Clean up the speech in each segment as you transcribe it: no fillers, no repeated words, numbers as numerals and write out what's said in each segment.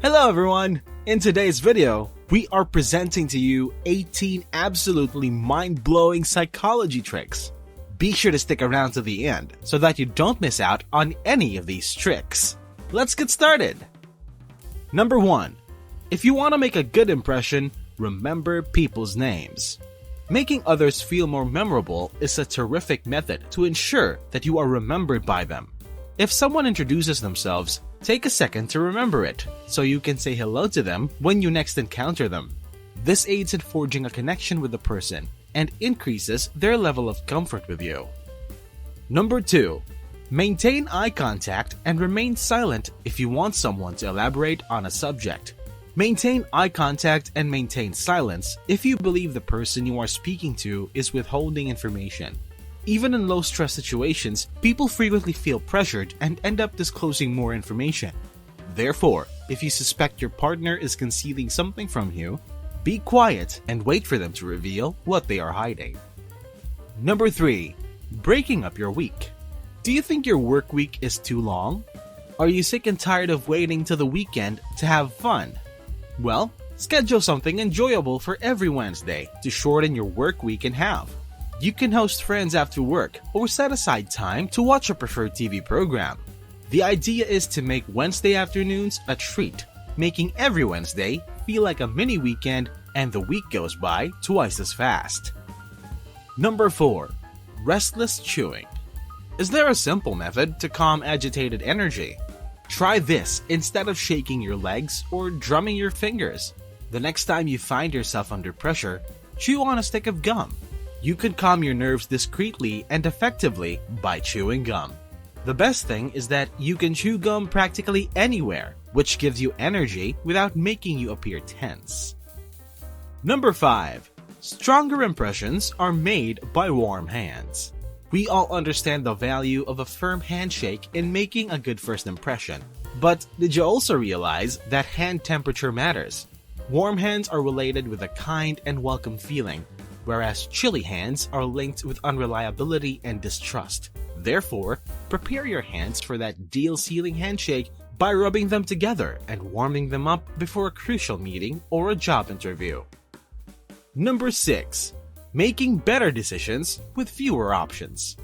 Hello everyone! In today's video, we are presenting to you 18 absolutely mind-blowing psychology tricks. Be sure to stick around to the end so that you don't miss out on any of these tricks. Let's get started! Number 1. If you want to make a good impression, remember people's names. Making others feel more memorable is a terrific method to ensure that you are remembered by them. If someone introduces themselves, take a second to remember it, so you can say hello to them when you next encounter them. This aids in forging a connection with the person and increases their level of comfort with you. Number 2. Maintain eye contact and remain silent if you want someone to elaborate on a subject. Maintain eye contact and maintain silence if you believe the person you are speaking to is withholding information. Even in low-stress situations, people frequently feel pressured and end up disclosing more information. Therefore, if you suspect your partner is concealing something from you, be quiet and wait for them to reveal what they are hiding. Number 3. Breaking up your week. Do you think your work week is too long? Are you sick and tired of waiting till the weekend to have fun? Well, schedule something enjoyable for every Wednesday to shorten your work week in half. You can host friends after work or set aside time to watch a preferred TV program. The idea is to make Wednesday afternoons a treat, making every Wednesday feel like a mini weekend and the week goes by twice as fast. Number 4. Restless chewing. Is there a simple method to calm agitated energy? Try this instead of shaking your legs or drumming your fingers. The next time you find yourself under pressure, chew on a stick of gum. You can calm your nerves discreetly and effectively by chewing gum. The best thing is that you can chew gum practically anywhere, which gives you energy without making you appear tense. Number 5. Stronger impressions are made by warm hands. We all understand the value of a firm handshake in making a good first impression. But did you also realize that hand temperature matters? Warm hands are related with a kind and welcome feeling, whereas chilly hands are linked with unreliability and distrust. Therefore, prepare your hands for that deal-sealing handshake by rubbing them together and warming them up before a crucial meeting or a job interview. Number 6. Making better decisions with fewer options.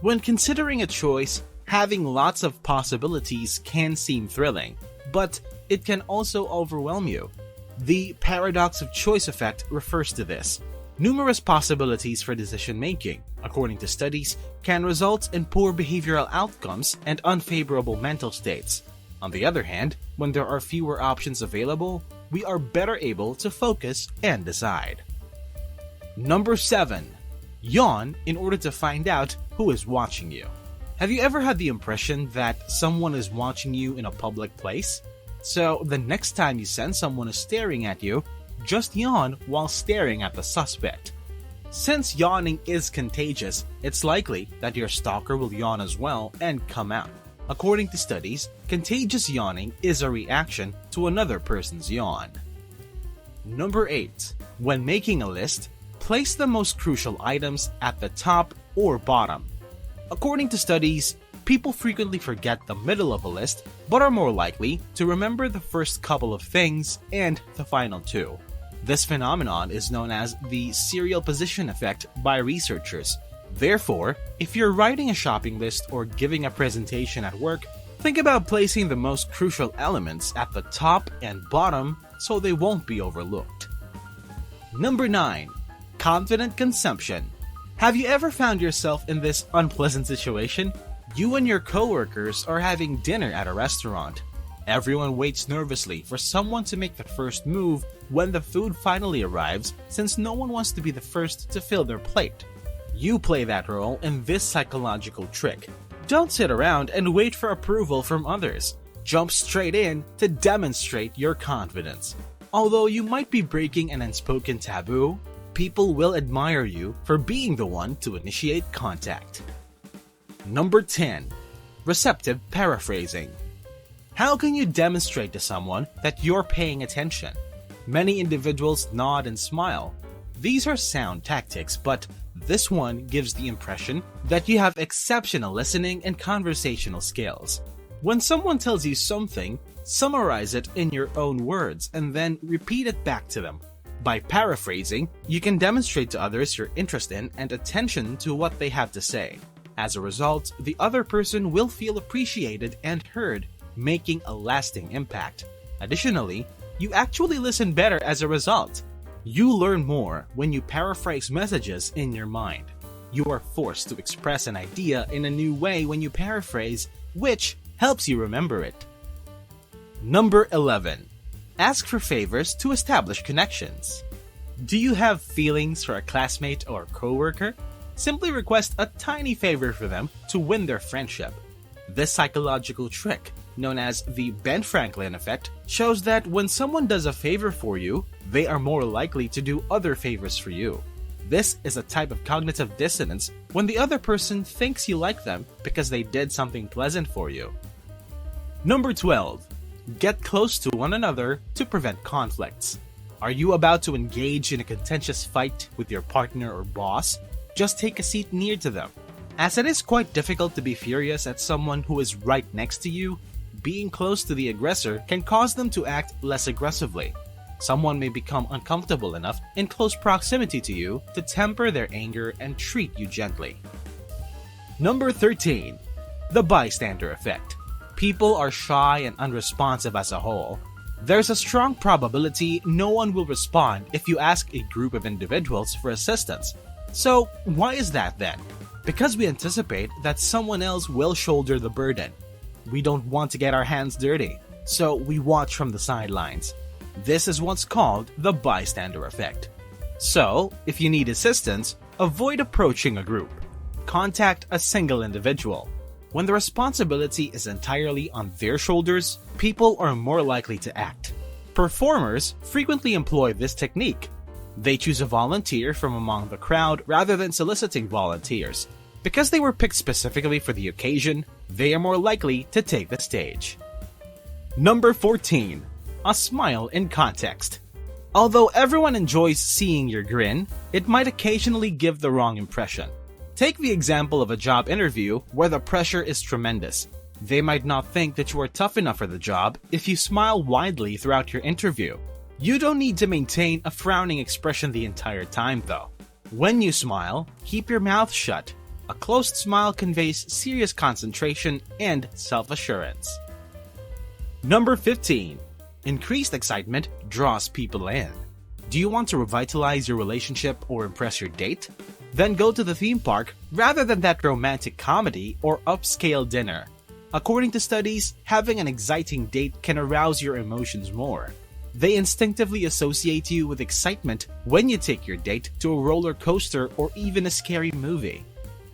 When considering a choice, having lots of possibilities can seem thrilling, but it can also overwhelm you. The paradox of choice effect refers to this. Numerous possibilities for decision-making, according to studies, can result in poor behavioral outcomes and unfavorable mental states. On the other hand, when there are fewer options available, we are better able to focus and decide. Number 7. Yawn in order to find out who is watching you. Have you ever had the impression that someone is watching you in a public place? So the next time you sense someone is staring at you, just yawn while staring at the suspect. Since yawning is contagious, it's likely that your stalker will yawn as well and come out. According to studies, contagious yawning is a reaction to another person's yawn. Number 8. When making a list, place the most crucial items at the top or bottom. According to studies, people frequently forget the middle of a list, but are more likely to remember the first couple of things and the final two. This phenomenon is known as the serial position effect by researchers. Therefore, if you're writing a shopping list or giving a presentation at work, think about placing the most crucial elements at the top and bottom so they won't be overlooked. Number 9. Confident consumption. Have you ever found yourself in this unpleasant situation? You and your coworkers are having dinner at a restaurant. Everyone waits nervously for someone to make the first move when the food finally arrives, since no one wants to be the first to fill their plate. You play that role in this psychological trick. Don't sit around and wait for approval from others. Jump straight in to demonstrate your confidence. Although you might be breaking an unspoken taboo, people will admire you for being the one to initiate contact. Number 10. Receptive paraphrasing. How can you demonstrate to someone that you're paying attention? Many individuals nod and smile. These are sound tactics, but this one gives the impression that you have exceptional listening and conversational skills. When someone tells you something, Summarize it in your own words and then repeat it back to them. By paraphrasing, you can demonstrate to others your interest in and attention to what they have to say. As a result, the other person will feel appreciated and heard, making a lasting impact. Additionally, you actually listen better as a result. You learn more when you paraphrase messages in your mind. You are forced to express an idea in a new way when you paraphrase, which helps you remember it. Number 11. Ask for favors to establish connections. Do you have feelings for a classmate or coworker? Simply request a tiny favor for them to win their friendship. This psychological trick, known as the Ben Franklin effect, shows that when someone does a favor for you, they are more likely to do other favors for you. This is a type of cognitive dissonance when the other person thinks you like them because they did something pleasant for you. Number 12. Get close to one another to prevent conflicts. Are you about to engage in a contentious fight with your partner or boss? Just take a seat near to them. As it is quite difficult to be furious at someone who is right next to you, being close to the aggressor can cause them to act less aggressively. Someone may become uncomfortable enough in close proximity to you to temper their anger and treat you gently. Number 13. The bystander effect. People are shy and unresponsive as a whole. There's a strong probability no one will respond if you ask a group of individuals for assistance. So, why is that then? Because we anticipate that someone else will shoulder the burden. We don't want to get our hands dirty, so we watch from the sidelines. This is what's called the bystander effect. So, if you need assistance, avoid approaching a group. Contact a single individual. When the responsibility is entirely on their shoulders, people are more likely to act. Performers frequently employ this technique. They choose a volunteer from among the crowd rather than soliciting volunteers. Because they were picked specifically for the occasion, they are more likely to take the stage. Number 14. A smile in context. Although everyone enjoys seeing your grin, it might occasionally give the wrong impression. Take the example of a job interview where the pressure is tremendous. They might not think that you are tough enough for the job if you smile widely throughout your interview. You don't need to maintain a frowning expression the entire time though. When you smile, keep your mouth shut. A closed smile conveys serious concentration and self-assurance. Number 15. Increased excitement draws people in. Do you want to revitalize your relationship or impress your date? Then go to the theme park rather than that romantic comedy or upscale dinner. According to studies, having an exciting date can arouse your emotions more. They instinctively associate you with excitement when you take your date to a roller coaster or even a scary movie.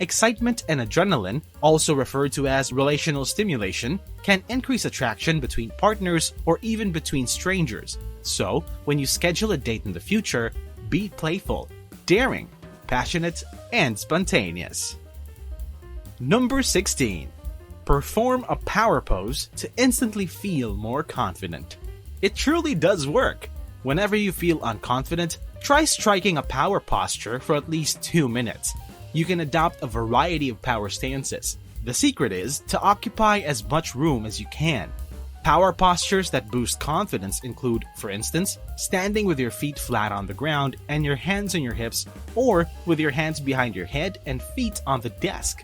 Excitement and adrenaline, also referred to as relational stimulation, can increase attraction between partners or even between strangers. So, when you schedule a date in the future, be playful, daring, passionate, and spontaneous. Number 16. Perform a power pose to instantly feel more confident. It truly does work. Whenever you feel unconfident, try striking a power posture for at least 2 minutes. You can adopt a variety of power stances. The secret is to occupy as much room as you can. Power postures that boost confidence include, for instance, standing with your feet flat on the ground and your hands on your hips, or with your hands behind your head and feet on the desk.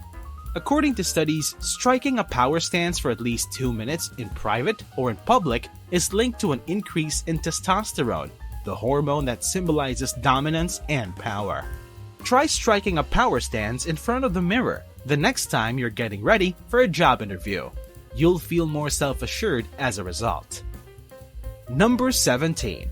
According to studies, striking a power stance for at least 2 minutes in private or in public is linked to an increase in testosterone, the hormone that symbolizes dominance and power. Try striking a power stance in front of the mirror the next time you're getting ready for a job interview. You'll feel more self-assured as a result. Number 17.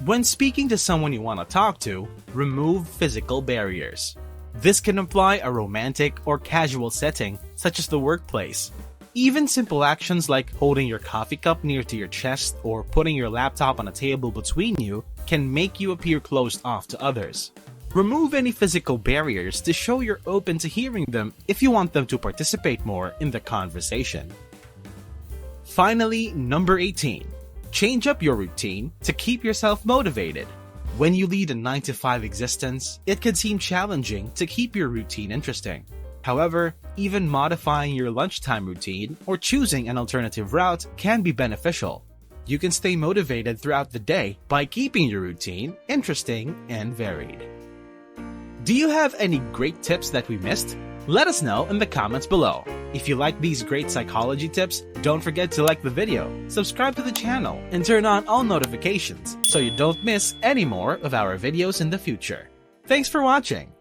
When speaking to someone you want to talk to, remove physical barriers. This can imply a romantic or casual setting, such as the workplace. Even simple actions like holding your coffee cup near to your chest or putting your laptop on a table between you can make you appear closed off to others. Remove any physical barriers to show you're open to hearing them if you want them to participate more in the conversation. Finally, number 18. Change up your routine to keep yourself motivated. When you lead a 9-to-5 existence, it can seem challenging to keep your routine interesting. However, even modifying your lunchtime routine or choosing an alternative route can be beneficial. You can stay motivated throughout the day by keeping your routine interesting and varied. Do you have any great tips that we missed? Let us know in the comments below. If you like these great psychology tips, don't forget to like the video, subscribe to the channel, and turn on all notifications so you don't miss any more of our videos in the future. Thanks for watching!